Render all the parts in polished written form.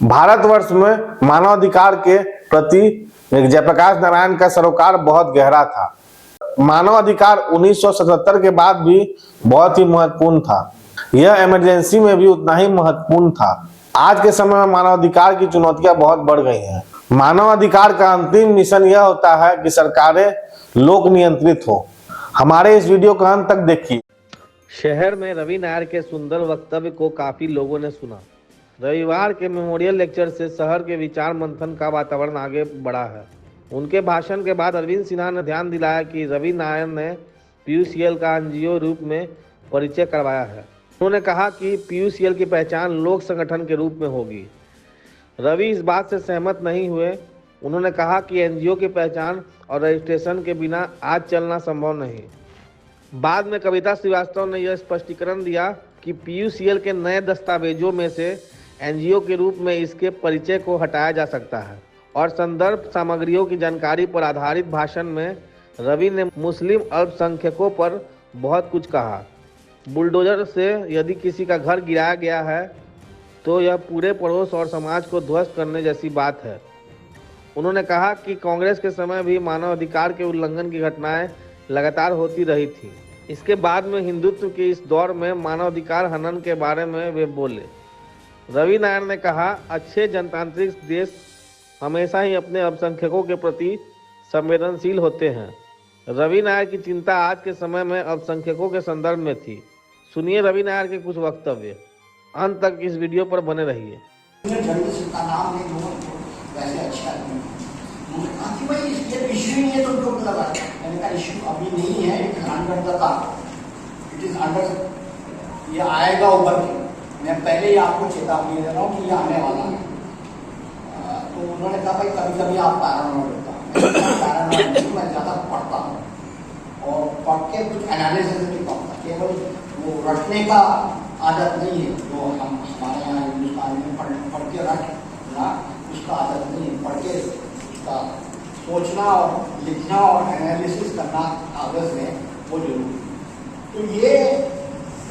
भारतवर्ष में मानवाधिकार के प्रति जयप्रकाश नारायण का सरोकार बहुत गहरा था। मानवाधिकार 1977 के बाद भी बहुत ही महत्वपूर्ण था। यह इमरजेंसी में भी उतना ही महत्वपूर्ण था। आज के समय में मानवाधिकार की चुनौतियां बहुत बढ़ गई हैं। मानवाधिकार का अंतिम मिशन यह होता है कि सरकारें लोक नियंत्रित हो। हमारे इस वीडियो का अंत तक देखिए। शहर में रवि नायर के सुंदर वक्तव्य को काफी लोगों ने सुना। रविवार के मेमोरियल लेक्चर से शहर के विचार मंथन का वातावरण आगे बढ़ा है। उनके भाषण के बाद अरविंद सिन्हा ने ध्यान दिलाया कि रवि नायर ने पीयूसीएल का एनजीओ रूप में परिचय करवाया है। उन्होंने कहा कि पीयूसीएल की पहचान लोक संगठन के रूप में होगी। रवि इस बात से सहमत नहीं हुए। उन्होंने कहा कि एनजीओ की पहचान और रजिस्ट्रेशन के बिना आज चलना संभव नहीं। बाद में कविता श्रीवास्तव ने यह स्पष्टीकरण दिया कि पीयूसीएल के नए दस्तावेजों में से एनजीओ के रूप में इसके परिचय को हटाया जा सकता है। और संदर्भ सामग्रियों की जानकारी पर आधारित भाषण में रवि ने मुस्लिम अल्पसंख्यकों पर बहुत कुछ कहा। बुलडोजर से यदि किसी का घर गिराया गया है तो यह पूरे पड़ोस और समाज को ध्वस्त करने जैसी बात है। उन्होंने कहा कि कांग्रेस के समय भी मानवाधिकार के उल्लंघन की घटनाएं लगातार होती रही थी। इसके बाद में हिंदुत्व के इस दौर में मानवाधिकार हनन के बारे में वे बोले। रवि नायर ने कहा, अच्छे जनतांत्रिक देश हमेशा ही अपने अल्पसंख्यकों के प्रति संवेदनशील होते हैं। रवि नायर की चिंता आज के समय में अल्पसंख्यकों के संदर्भ में थी। सुनिए रवि नायर के कुछ वक्तव्य। अंत तक इस वीडियो पर बने रहिए। ये आएगा उभर के। मैं पहले ही आपको चेतावनी दे रहा हूँ कि ये आने वाला है। तो उन्होंने कहा भाई कभी कभी आप पैरानॉइड होता है। मैं ज़्यादा पढ़ता हूँ और पढ़ के कुछ एनालिसिस नहीं करता। केवल वो रटने का आदत नहीं है जो हम हमारे यहाँ हिंदुस्तान में पढ़ के रटना, उसका आदत नहीं है। पढ़ के उसका सोचना और लिखना और एनालिसिस करना कागज में वो जरूरी। तो ये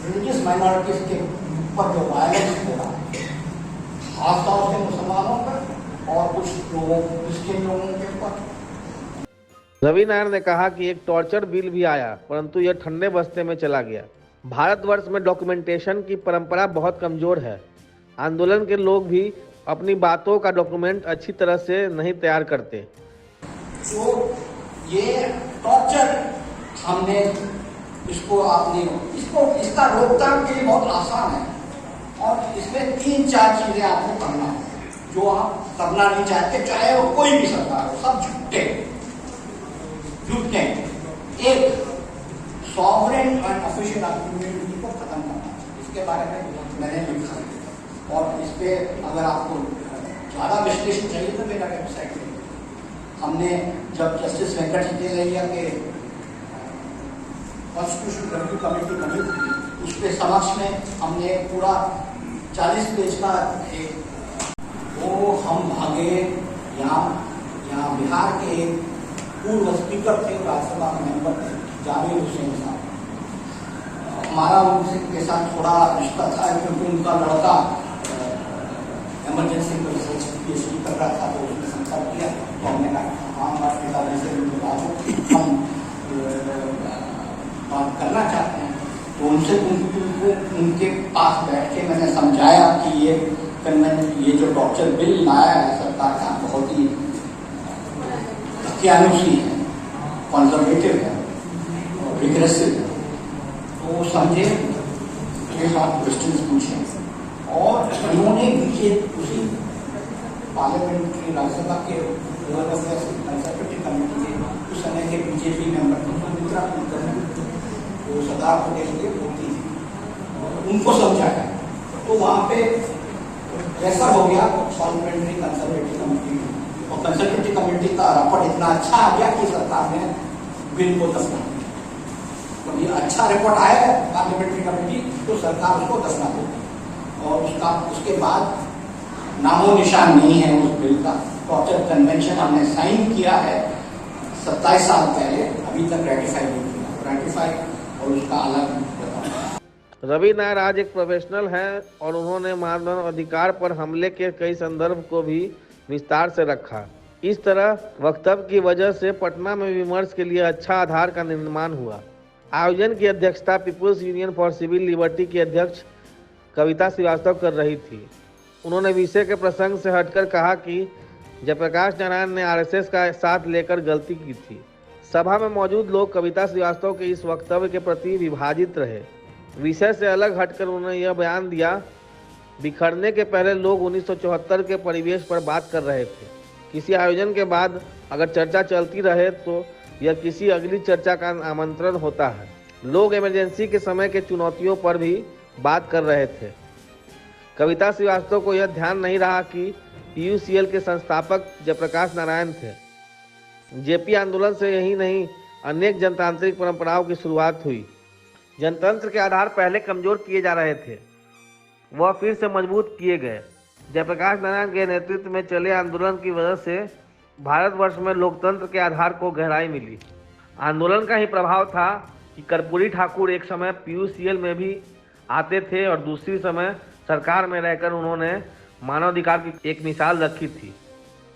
रिलीजियस माइनॉरिटीज के ऊपर जो वायलेंस हो रहा है, खासतौर से मुसलमानों पर और कुछ लोगों क्रिश्चियन लोगों के ऊपर। रवि नायर ने कहा कि एक टॉर्चर बिल भी आया परंतु यह ठंडे बस्ते में चला गया। भारतवर्ष में डॉक्यूमेंटेशन की परंपरा बहुत कमजोर है। आंदोलन के लोग भी अपनी बातों का डॉक्यूमेंट अच्छी तरह से नहीं तैयार करते। तो ये टॉर्चर हमने इसका रोकथाम के लिए बहुत आसान है और इसमें 3-4 चीजें आपको करना है जो आप करना नहीं चाहते, चाहे वो कोई भी सरकार हो। सब झूठे। एक, सॉवरेन एंड ऑफिशियल इम्यूनिटी को खत्म करना। इसके बारे में मैंने लिखा है और इस पे अगर आपको ज्यादा विश्लेषण चाहिए तो मेरा वेबसाइट पे हमने जब जस्टिस वेंकट चित्तरैया के कॉन्स्टिट्यूशन रिव्यू कमेटी बनी थी, उसके समक्ष में हमने पूरा 40 पेज का वो हम भागे। यहाँ बिहार के पूर्व स्पीकर थे, राज्यसभा मेंबर थे, जावेद हुसैन साहब। हमारा उनके साथ थोड़ा रिश्ता था क्योंकि उनका लड़का इमरजेंसी में PhD कर रहा था, तो उसने संपर्क किया। तो हमने कहा हाँ हमारे पिताजी से हम बात करना चाहते हैं। तो उनसे उनके पास बैठ के मैंने समझाया कि ये जो टॉर्चर बिल लाया है सरकार का बहुत ही हत्यानुसी है, कंजर्वेटिव है और रिग्रेसिव है। तो वो समझे, मेरे साथ क्वेश्चंस पूछे और उन्होंने उसी पार्लियामेंट्री राज्यसभा के कंसर्वेटिव कमेटी के उस समय के बीजेपी मेंबर वो सरदार पटेल के पोती थी, उनको समझाया। तो वहाँ पे ऐसा हो गया पार्लियामेंट्री कंसर्वेटिव कमेटी और कंसर्वेटिव कमेटी का रिपोर्ट इतना अच्छा आ गया कि सरकार ने बिल को दफना दिया। तो ये अच्छा रिपोर्ट आया है पार्लियामेंट्री कमेटी तो सरकार उसको दफना देगी और उसके बाद नामो निशान नहीं है उस बिल का। टॉर्चर कन्वेंशन हमने साइन किया है 27 साल पहले, अभी तक रेटिफाई नहीं किया। रेटिफाई और उसका अलग बताऊं। रवि नायर आज एक प्रोफेशनल हैं और उन्होंने मानव अधिकार पर हमले के कई संदर्भ को भी विस्तार से रखा। इस तरह वक्तव्य की वजह से पटना में विमर्श के लिए अच्छा आधार का निर्माण हुआ। आयोजन की अध्यक्षता People's Union for Civil Liberty की अध्यक्ष कविता श्रीवास्तव कर रही थी। उन्होंने विषय के प्रसंग से हटकर कहा कि जयप्रकाश नारायण ने आरएसएस का साथ लेकर गलती की थी। सभा में मौजूद लोग कविता श्रीवास्तव के इस वक्तव्य के प्रति विभाजित रहे। विषय से अलग हटकर उन्होंने यह बयान दिया, बिखरने के पहले लोग 1974 के परिवेश पर बात कर रहे थे। किसी आयोजन के बाद अगर चर्चा चलती रहे तो यह किसी अगली चर्चा का आमंत्रण होता है। लोग इमरजेंसी के समय के चुनौतियों पर भी बात कर रहे थे। कविता श्रीवास्तव को यह ध्यान नहीं रहा कि पीयूसीएल के संस्थापक जयप्रकाश नारायण थे। जेपी आंदोलन से यही नहीं, अनेक जनतांत्रिक परंपराओं की शुरुआत हुई। जनतंत्र के आधार पहले कमजोर किए जा रहे थे, वह फिर से मजबूत किए गए। जयप्रकाश नारायण के नेतृत्व में चले आंदोलन की वजह से भारतवर्ष में लोकतंत्र के आधार को गहराई मिली। आंदोलन का ही प्रभाव था कि कर्पूरी ठाकुर एक समय पीयूसीएल में भी आते थे और दूसरी समय सरकार में रहकर उन्होंने मानवाधिकार की एक मिसाल रखी थी।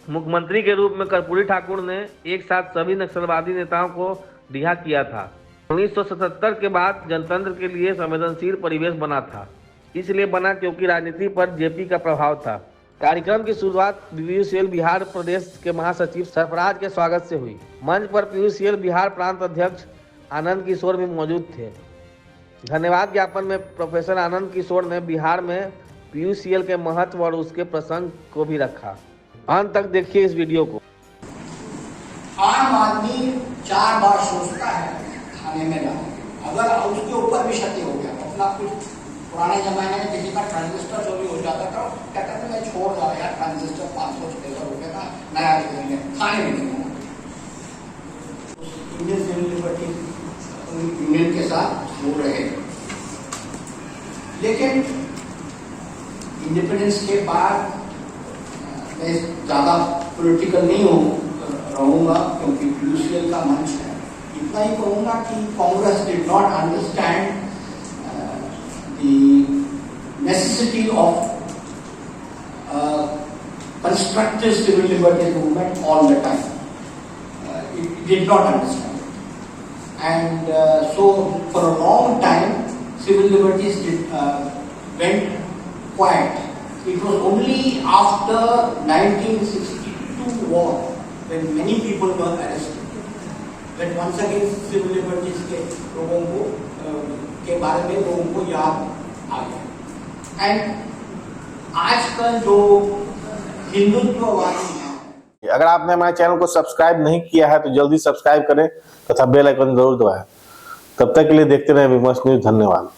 मुख्यमंत्री के रूप में कर्पूरी ठाकुर ने एक साथ सभी नक्सलवादी नेताओं को रिहा किया था। 1977 के बाद जनतंत्र के लिए संवेदनशील परिवेश बना था। इसलिए बना क्योंकि राजनीति पर जेपी का प्रभाव था। कार्यक्रम की शुरुआत पीयूसीएल बिहार प्रदेश के महासचिव सरफराज के स्वागत से हुई। मंच पर पीयूसीएल बिहार प्रांत अध्यक्ष आनंद किशोर भी मौजूद थे। धन्यवाद ज्ञापन में प्रोफेसर आनंद किशोर ने बिहार में पीयूसीएल के महत्व और उसके प्रसंग को भी रखा। अंत तक देखिए इस वीडियो को। आम आदमी 4 बार सोचता है खाने में ना, अगर उसके ऊपर भी क्षति हो गया, अपना कुछ पुराने जमाने में किसी का ट्रांजिस्टर चोरी हो जाता था, क्या कहते मैं छोड़ रहा यार ट्रांजिस्टर 500 हो गया था, नया खरीदेंगे, खाने भी नहीं होगा। इंडियन सिविल लिबर्टी यूनियन के साथ हो रहे। लेकिन इंडिपेंडेंस के बाद मैं ज्यादा पॉलिटिकल नहीं रहूंगा क्योंकि पीयूसीएल का मंच है। इतना ही कहूंगा कि Congress did not understand the necessity of constructive civil liberty movement all the time. It did not understand and so for a long time civil liberties went quiet. It was only after 1962 war when many people were arrested that once again civil liberties के लोगों को के बारे में लोगों को याद आ गया। एंड आजकल जो हिंदुत्ववादी हैं, अगर आपने हमारे चैनल को सब्सक्राइब नहीं किया है तो जल्दी सब्सक्राइब करें तथा बेल आइकन जरूर दबाएं। तब तक के लिए देखते रहें विमर्श न्यूज। धन्यवाद।